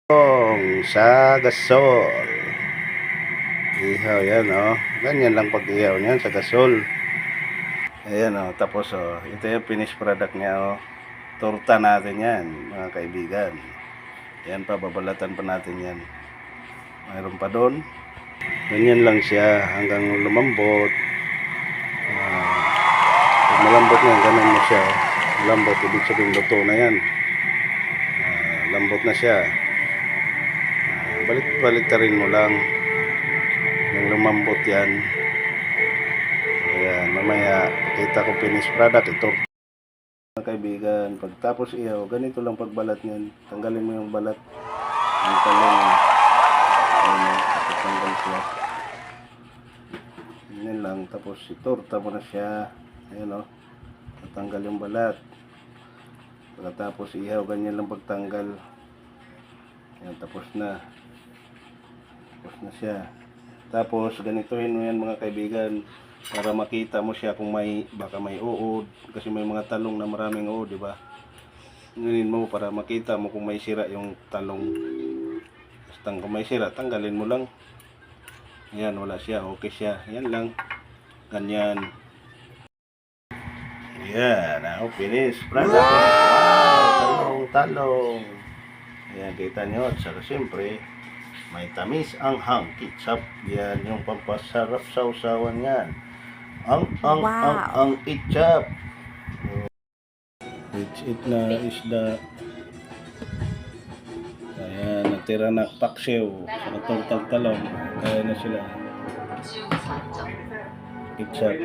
Sa gasol. Ihaw yan, oh. Ganyan lang pag ihaw niyan sa gasol. Ayan, oh. Tapos, oh. Ito yung finished product niya, oh. Torta natin yan, mga kaibigan. Ayan pa, babalatan pa natin yan. Mayroon pa doon. Ganyan lang siya hanggang lumambot. Pag malambot na yan, ganun mo siya. Malambot, ibig sabihin luto na yan. Lambot na siya. Balik-baliktarin mo lang yung lumambot yan. Ayan, mamaya kita ko finish product. Ito mga kaibigan, pagtapos ihaw, ganito lang pagbalat niyan. Tanggalin mo yung balat, yung talong. Ayan, tanggal siya. Yan lang, tapos itorta mo na siya. Ayan, o, tatanggal yung balat. Pagkatapos ihaw, ganyan lang pagtanggal. Ayan, tapos na siya. Tapos ganitohin mo yan mga kaibigan para makita mo siya kung baka may uod, kasi may mga talong na maraming uod, di ba? Ngayon mo para makita mo kung may sira yung talong. Basta kung may sira, tanggalin mo lang. Yan, wala siya, okay siya. Yan lang. Ganyan. Yan, now finish product. Wow, talong. Ayan, kita nyo. At saka siyempre, may tamis ang hang ketchup. Yan yung pampasarap sa usawan yan. Ang ketchup. It na isda. Ayan, natira na paksiw. Saka talong. Kaya na sila. Ketchup.